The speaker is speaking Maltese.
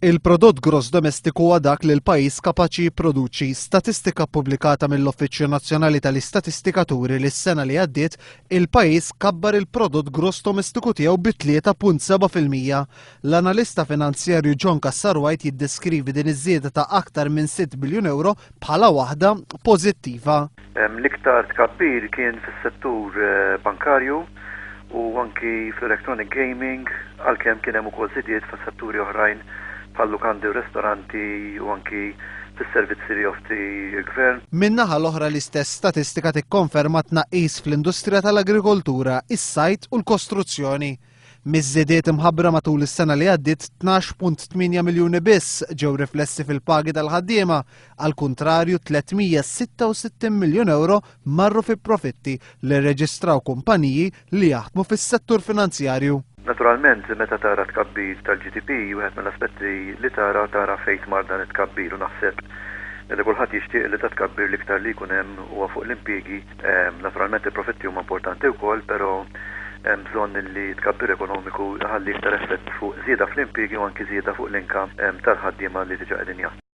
Il-prodott gross domestiku huwa dak li l-pajjiż kapaċi jipproduċi. Statistika ppubblikata mill-Uffiċċju Nazzjonali tal-Istatistika turi li s-sena li għaddiet il-pajjiż kabbar il-prodott gross domestiku tiegħu bi 3.7%. L-analista finanzjarju John Cassar-White jiddeskrivi din iż-żieda ta' aktar minn 6 biljun euro bħala waħda pożittiva. L-iktar tkabbir kien fis-settur bankarju u anki fl-electronic gaming, għalkemm kien hemm ukoll żidiet fis-setturi oħrajn bħal lukandi u ristoranti u anki fis-servizzi li joffri l-gvern. Min-naħa l-oħra l-istess statistika tikkonferma tnaqqis fl-industrija tal-agrikoltura, is-sajt u l-kostruzzjoni. Miż-żiediet imħabbra matul is-sena li għaddiet 12.8 miljuni biss ġew riflessi fil-pagi tal-ħaddiema, għal kuntrarju 366 miljun euro marru fi profitti li rreġistraw kumpaniji li jaħdmu fis-settur finanzjarju. Naturalment, meta tara tkabbir tal-GDP, wieħed mill-aspetti li tara fejn mar dan it-tkabbir u naħseb li kulħadd jixtieq li ta' tkabbir l-iktar li jkun hemm huwa fuq l-impjiegi. Naturalment il-profitti huma importanti wkoll, però hemm bżonn li tkabbir ekonomiku ħalli iktar effett fuq żieda fl-impjiegi u anki żieda fuq l-inkam tal-ħaddiema li diġà qegħdin jaħdmu.